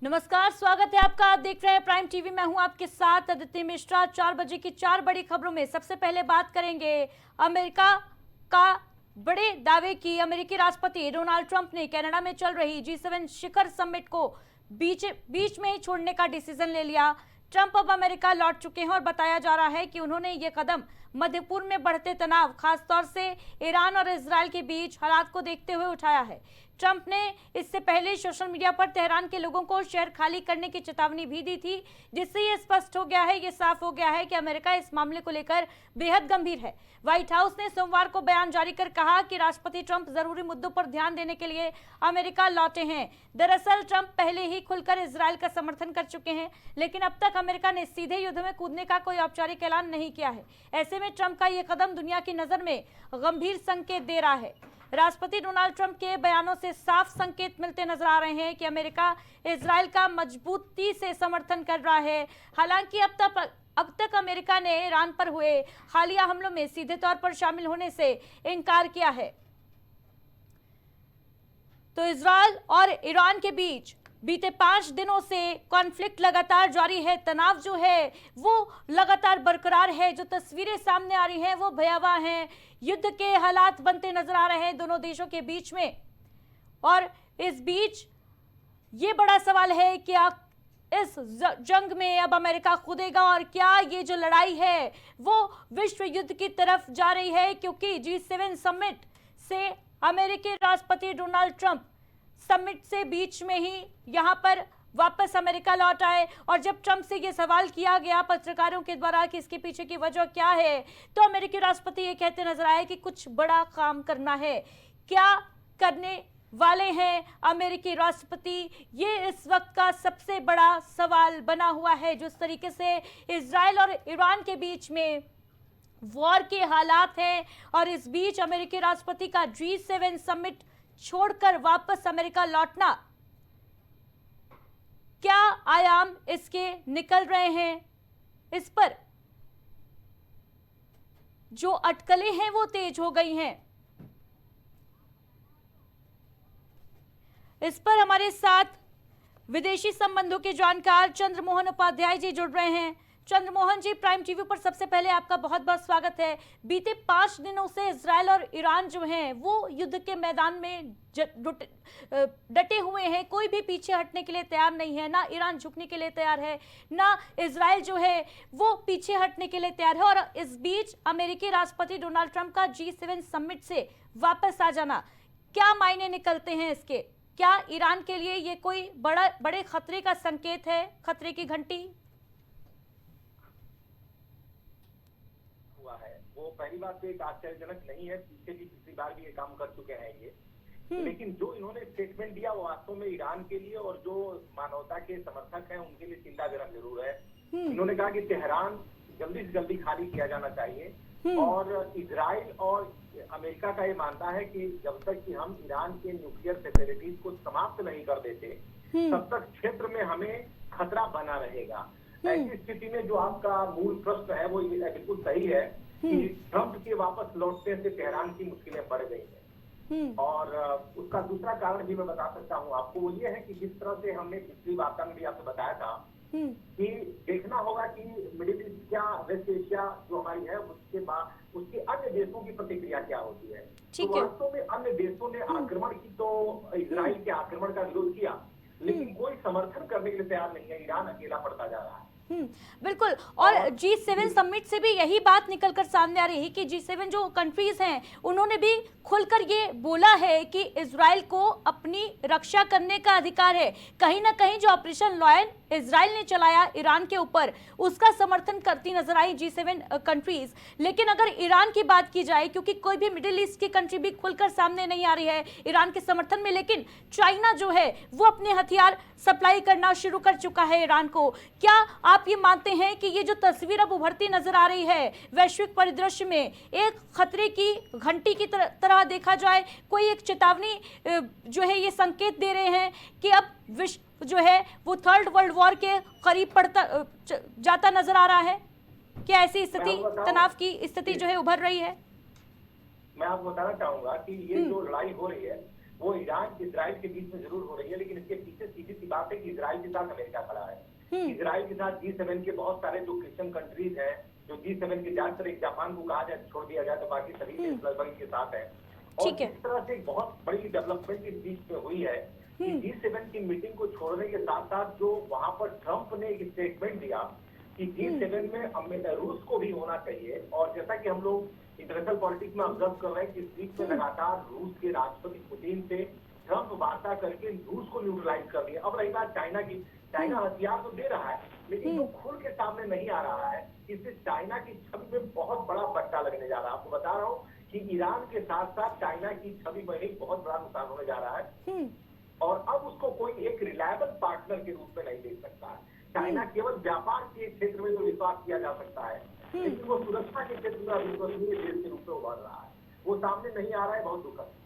नमस्कार, स्वागत है आपका। आप देख रहे हैं प्राइम टीवी। मैं हूं आपके साथ अदिति मिश्रा। 4 बजे की 4 बड़ी खबरों में सबसे पहले बात करेंगे अमेरिका का बड़े दावे की। अमेरिकी राष्ट्रपति डोनाल्ड ट्रंप ने कनाडा में चल रही G7 शिखर समिट को बीच में ही छोड़ने का डिसीजन ले लिया। ट्रंप अब अमेरिका लौट चुके हैं और बताया जा रहा है कि उन्होंने ये कदम मध्य पूर्व में बढ़ते तनाव, खासतौर से ईरान और इजरायल के बीच हालात को देखते हुए उठाया है। ट्रंप ने इससे पहले सोशल मीडिया पर तेहरान के लोगों को शहर खाली करने की चेतावनी भी दी थी, जिससे ये स्पष्ट हो गया है, ये साफ हो गया है कि अमेरिका इस मामले को लेकर बेहद गंभीर है। व्हाइट हाउस ने सोमवार को बयान जारी कर कहा कि राष्ट्रपति ट्रंप जरूरी मुद्दों पर ध्यान देने के लिए अमेरिका लौटे हैं। दरअसल ट्रंप पहले ही खुलकर इजरायल का समर्थन कर चुके हैं, लेकिन अब तक अमेरिका ने सीधे युद्ध में कूदने का कोई औपचारिक ऐलान नहीं किया है। ऐसे में ट्रंप का ये कदम दुनिया की नजर में गंभीर संकेत दे रहा है। राष्ट्रपति डोनाल्ड ट्रंप के बयानों से साफ संकेत मिलते नजर आ रहे हैं कि अमेरिका इजरायल का मजबूती से समर्थन कर रहा है। हालांकि अब तक अमेरिका ने ईरान पर हुए हालिया हमलों में सीधे तौर पर शामिल होने से इनकार किया है। तो इजरायल और ईरान के बीच बीते 5 दिनों से कॉन्फ्लिक्ट लगातार जारी है। तनाव जो है वो लगातार बरकरार है। जो तस्वीरें सामने आ रही हैं वो भयावह हैं। युद्ध के हालात बनते नजर आ रहे हैं दोनों देशों के बीच में। और इस बीच ये बड़ा सवाल है कि इस जंग में अब अमेरिका कूदेगा और क्या ये जो लड़ाई है वो विश्व युद्ध की तरफ जा रही है, क्योंकि G7 समिट से अमेरिकी राष्ट्रपति डोनाल्ड ट्रंप समिट से बीच में ही यहां पर वापस अमेरिका लौट आए। और जब ट्रंप से यह सवाल किया गया पत्रकारों के द्वारा कि इसके पीछे की वजह क्या है, तो अमेरिकी राष्ट्रपति ये कहते नजर आए कि कुछ बड़ा काम करना है। क्या करने वाले हैं अमेरिकी राष्ट्रपति, ये इस वक्त का सबसे बड़ा सवाल बना हुआ है। जिस तरीके से इजरायल और ईरान के बीच में वॉर के हालात हैं और इस बीच अमेरिकी राष्ट्रपति का G7 समिट छोड़कर वापस अमेरिका लौटना, क्या आयाम इसके निकल रहे हैं, इस पर जो अटकलें हैं वो तेज हो गई हैं। इस पर हमारे साथ विदेशी संबंधों के जानकार चंद्रमोहन उपाध्याय जी जुड़ रहे हैं। चंद्रमोहन जी, प्राइम टीवी पर सबसे पहले आपका बहुत बहुत स्वागत है। बीते 5 दिनों से इजरायल और ईरान जो हैं वो युद्ध के मैदान में डटे हुए हैं। कोई भी पीछे हटने के लिए तैयार नहीं है, ना ईरान झुकने के लिए तैयार है, ना इजरायल जो है वो पीछे हटने के लिए तैयार है। और इस बीच अमेरिकी राष्ट्रपति डोनाल्ड ट्रंप का G7 समिट से वापस आ जाना, क्या मायने निकलते हैं इसके? क्या ईरान के लिए ये कोई बड़े खतरे का संकेत है, खतरे की घंटी? वो पहली बात तो एक आश्चर्यजनक नहीं है, पीछे भी पिछली बार भी ये काम कर चुके हैं ये। लेकिन जो इन्होंने स्टेटमेंट दिया वो वास्तव में ईरान के लिए और जो मानवता के समर्थक हैं उनके लिए चिंताजनक जरूर है। इन्होंने कहा कि तेहरान जल्दी से जल्दी खाली किया जाना चाहिए और इजराइल और अमेरिका का ये मानना है कि जब तक कि हम ईरान के न्यूक्लियर फैसिलिटीज को समाप्त नहीं कर देते तब तक क्षेत्र में हमें खतरा बना रहेगा। ऐसी स्थिति में जो आपका मूल प्रश्न है वो बिल्कुल सही है कि ट्रंप के वापस लौटने से तेहरान की मुश्किलें बढ़ गई हैं। और उसका दूसरा कारण भी मैं बता सकता हूँ आपको, वो ये है कि जिस तरह से हमने पिछली वार्ता में भी आपसे बताया था कि देखना होगा कि मिडिल ईस्ट या वेस्ट एशिया जो हमारी है उसके बाद उसके अन्य देशों की प्रतिक्रिया क्या होती है। तो वास्तव में अन्य देशों ने आक्रमण की तो इजराइल के आक्रमण का विरोध किया, लेकिन कोई समर्थन करने के लिए तैयार नहीं है। ईरान अकेला पड़ता जा रहा है। बिल्कुल। और G7 समिट से भी यही बात निकलकर सामने आ रही है कि G7 जो कंट्रीज हैं उन्होंने भी खुलकर ये बोला है कि इजराइल को अपनी रक्षा करने का अधिकार है। कहीं ना कहीं जो ऑपरेशन लॉयन इजराइल ने चलाया ईरान के ऊपर उसका समर्थन करती नजर आई G7 कंट्रीज। लेकिन अगर ईरान की बात की जाए, क्योंकि कोई भी मिडिल ईस्ट की कंट्री भी खुलकर सामने नहीं आ रही है ईरान के समर्थन में, लेकिन चाइना जो है वो अपने हथियार सप्लाई करना शुरू कर चुका है ईरान को। क्या आप ये मानते हैं कि ये जो तस्वीर अब उभरती नजर आ रही है वैश्विक परिदृश्य में एक खतरे की घंटी की तरह देखा जाए, कोई एक चेतावनी जो है ये संकेत दे रहे हैं कि अब विश्व जो है वो थर्ड वर्ल्ड वॉर के करीब पड़ता जाता नजर आ रहा है? क्या ऐसी स्थिति, तनाव की स्थिति जो है उभर रही है? मैं आपको बताना चाहूंगा कि ये जो लड़ाई हो रही है वो ईरान इजराइल के बीच में जरूर हो रही है, लेकिन इसके पीछे सीधी सी बात है कि इजराइल के साथ अमेरिका खड़ा है। इजराइल के साथ G7 के बहुत सारे जो क्रिश्चियन कंट्रीज हैं, जो G7 के ज्यादातर, एक जापान को कहा जाए छोड़ दिया जाए तो बाकी सभी देश लगभग के साथ है। और ठीक है। इस तरह से एक बहुत बड़ी डेवलपमेंट इस बीच में हुई है कि G7 की मीटिंग को छोड़ने के साथ साथ जो वहां पर ट्रंप ने एक स्टेटमेंट दिया कि G7 में रूस को भी होना चाहिए। और जैसा कि हम लोग इंटरनेशनल पॉलिटिक्स में ऑब्जर्व कर रहे हैं कि इस बीच में लगातार रूस के राष्ट्रपति पुतिन से ट्रंप वार्ता करके रूस को न्यूट्रलाइज कर दिया। अब रही बात चाइना की, चाइना हथियार तो दे रहा है, लेकिन जो खुल के सामने नहीं आ रहा है, इससे चाइना की छवि में बहुत बड़ा फटका लगने जा रहा है। आपको बता रहा हूँ कि ईरान के साथ साथ चाइना की छवि में एक बहुत बड़ा नुकसान होने जा रहा है, और अब उसको कोई एक रिलायबल पार्टनर के रूप में नहीं देख सकता है। चाइना केवल व्यापार के क्षेत्र में तो विश्वास किया जा सकता है, लेकिन वो सुरक्षा के क्षेत्र में अविश्वसनीय देश के रूप में उभर रहा है, वो सामने नहीं आ रहा है। बहुत दुखद।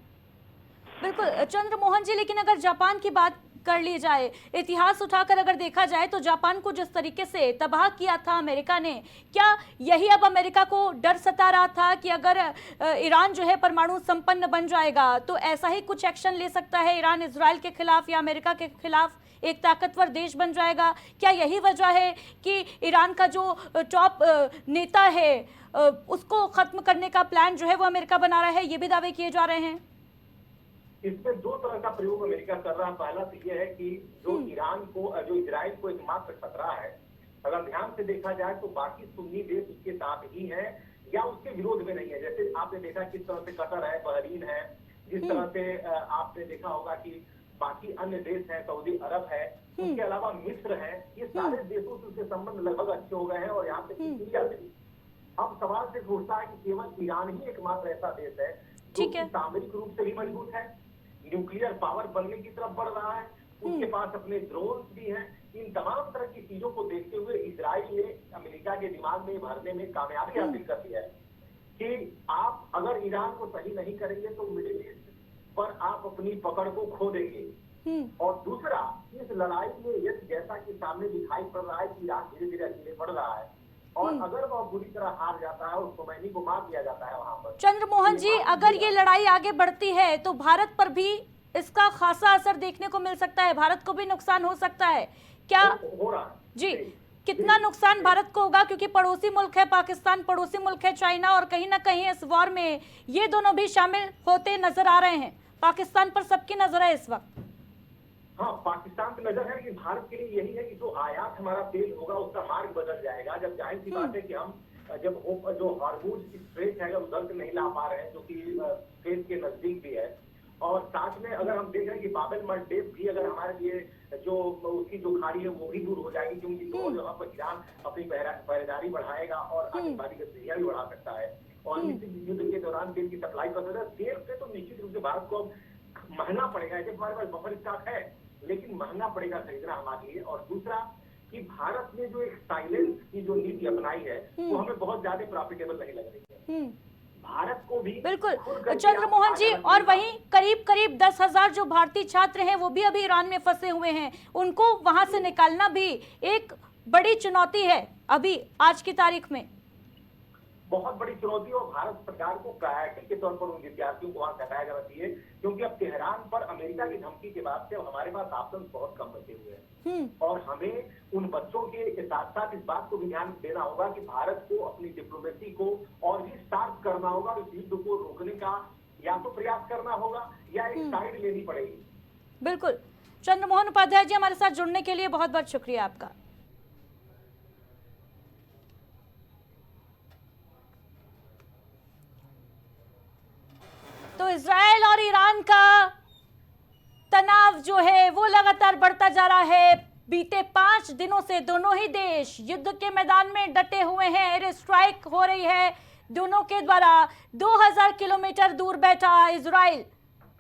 बिल्कुल चंद्रमोहन जी, लेकिन अगर जापान की बात कर ली जाए, इतिहास उठाकर अगर देखा जाए तो जापान को जिस तरीके से तबाह किया था अमेरिका ने, क्या यही अब अमेरिका को डर सता रहा था कि अगर ईरान जो है परमाणु संपन्न बन जाएगा तो ऐसा ही कुछ एक्शन ले सकता है ईरान इजराइल के खिलाफ या अमेरिका के खिलाफ, एक ताकतवर देश बन जाएगा? क्या यही वजह है कि ईरान का जो टॉप नेता है उसको खत्म करने का प्लान जो है वो अमेरिका बना रहा है? ये भी दावे किए जा रहे हैं। इसमें दो तरह का प्रयोग अमेरिका कर रहा है। पहला तो यह है कि जो ईरान को, जो इजराइल को एकमात्र खतरा है, अगर ध्यान से देखा जाए तो बाकी सुन्नी देश उसके साथ ही हैं या उसके विरोध में नहीं है। जैसे आपने देखा किस तरह से कतर है, बहरीन है, जिस तरह से आपने देखा होगा कि बाकी अन्य देश हैं, सऊदी अरब है, उसके अलावा मिस्र है, ये सारे देशों से उसके संबंध लगभग अच्छे हो गए हैं। और यहाँ से सीरिया से अब सवाल सिर्फ उठता है कि केवल ईरान ही एकमात्र ऐसा देश है जो सामरिक रूप से भी मजबूत है, न्यूक्लियर पावर बनने की तरफ बढ़ रहा है, उसके पास अपने ड्रोन भी हैं। इन तमाम तरह की चीजों को देखते हुए इजराइल ने अमेरिका के दिमाग में भरने में कामयाबी हासिल कर लिया है कि आप अगर ईरान को सही नहीं करेंगे तो मिडिल ईस्ट पर आप अपनी पकड़ को खो देंगे। और दूसरा, इस लड़ाई में यदि जैसा कि सामने दिखाई पड़ रहा है कि ईरान धीरे धीरे अकेले बढ़ रहा है, और अगर वह बुरी तरह हार जाता है और खोमैनी को मार दिया जाता है वहां पर। चंद्रमोहन जी, अगर ये लड़ाई आगे बढ़ती है तो भारत पर भी इसका खासा असर देखने को मिल सकता है, भारत को भी नुकसान हो सकता है क्या? हो रहा है जी, कितना नुकसान भारत को होगा? क्योंकि पड़ोसी मुल्क है पाकिस्तान, पड़ोसी मुल्क है चाइना, और कहीं ना कहीं इस वॉर में ये दोनों भी शामिल होते नजर आ रहे हैं। पाकिस्तान पर सबकी नजर है इस वक्त। हाँ, पाकिस्तान पे नजर है, लेकिन भारत के लिए यही है कि जो आयात हमारा तेल होगा उसका मार्ग बदल जाएगा। जब जाहिर सी बात है कि हम जब जो हार्मोज स्ट्रेट है अगर उधर से नहीं ला पा रहे हैं, जो कि स्ट्रेट के नजदीक भी है, और साथ में अगर हम देख रहे हैं कि बाब एल मंडेब भी अगर हमारे लिए जो उसकी जो खाड़ी है वो भी दूर हो जाएगी, क्योंकि दो जगह पर ईरान अपनी पहरेदारी बढ़ाएगा और आतंकवादी गतिविधियां भी बढ़ा सकता है। और इस युद्ध के दौरान तेल की सप्लाई कर सकता है। तेल से तो निश्चित रूप से भारत को महंगा पड़ेगा, जब हमारे पास बफर स्टॉक है, लेकिन महंगा पड़ेगा खरीदना हमारे लिए। और दूसरा कि भारत ने जो एक साइलेंस की जो नीति अपनाई है वो हमें बहुत ज्यादा प्रॉफिटेबल नहीं लग रही है। भारत को भी बिल्कुल चंद्रमोहन जी, और वहीं करीब करीब 10,000 जो भारतीय छात्र हैं वो भी अभी ईरान में फंसे हुए हैं, उनको वहां से निकालना भी एक बड़ी चुनौती है अभी आज की तारीख में। बहुत बड़ी चुनौती, और भारत सरकार को प्रायोरिटी के तौर पर उन विद्यार्थियों को वहां हटाया जाना चाहिए, क्योंकि अब तेहरान पर अमेरिका की धमकी के बाद से अब हमारे पास ऑप्शन बहुत कम बचे हुए हैं। और हमें उन बच्चों के साथ साथ इस बात को भी ध्यान देना होगा कि भारत को अपनी डिप्लोमेसी को और भी शार्प करना होगा, और इस युद्ध को रोकने का या तो प्रयास करना होगा या एक साइड लेनी पड़ेगी। बिल्कुल, चंद्रमोहन उपाध्याय जी हमारे साथ जुड़ने के लिए बहुत बहुत शुक्रिया आपका। तो इजराइल और ईरान का तनाव जो है वो लगातार बढ़ता जा रहा है। बीते 5 दिनों से दोनों ही देश युद्ध के मैदान में डटे हुए हैं। एयर स्ट्राइक हो रही है दोनों के द्वारा। 2000 किलोमीटर दूर बैठा इजराइल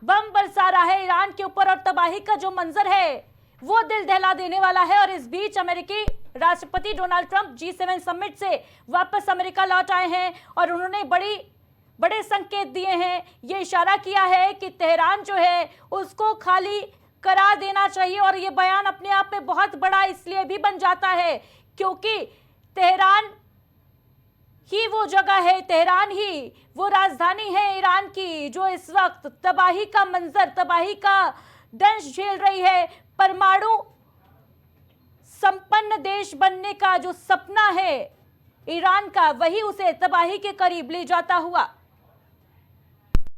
बम बरसा रहा है ईरान के ऊपर, और तबाही का जो मंजर है वो दिल दहला देने वाला है। और इस बीच अमेरिकी राष्ट्रपति डोनाल्ड ट्रंप G7 समिट से वापस अमेरिका लौट आए हैं, और उन्होंने बड़े संकेत दिए हैं। ये इशारा किया है कि तेहरान जो है उसको खाली करा देना चाहिए। और ये बयान अपने आप में बहुत बड़ा इसलिए भी बन जाता है क्योंकि तेहरान ही वो जगह है, तेहरान ही वो राजधानी है ईरान की, जो इस वक्त तबाही का मंजर, तबाही का दंश झेल रही है। परमाणु संपन्न देश बनने का जो सपना है ईरान का, वही उसे तबाही के करीब ले जाता हुआ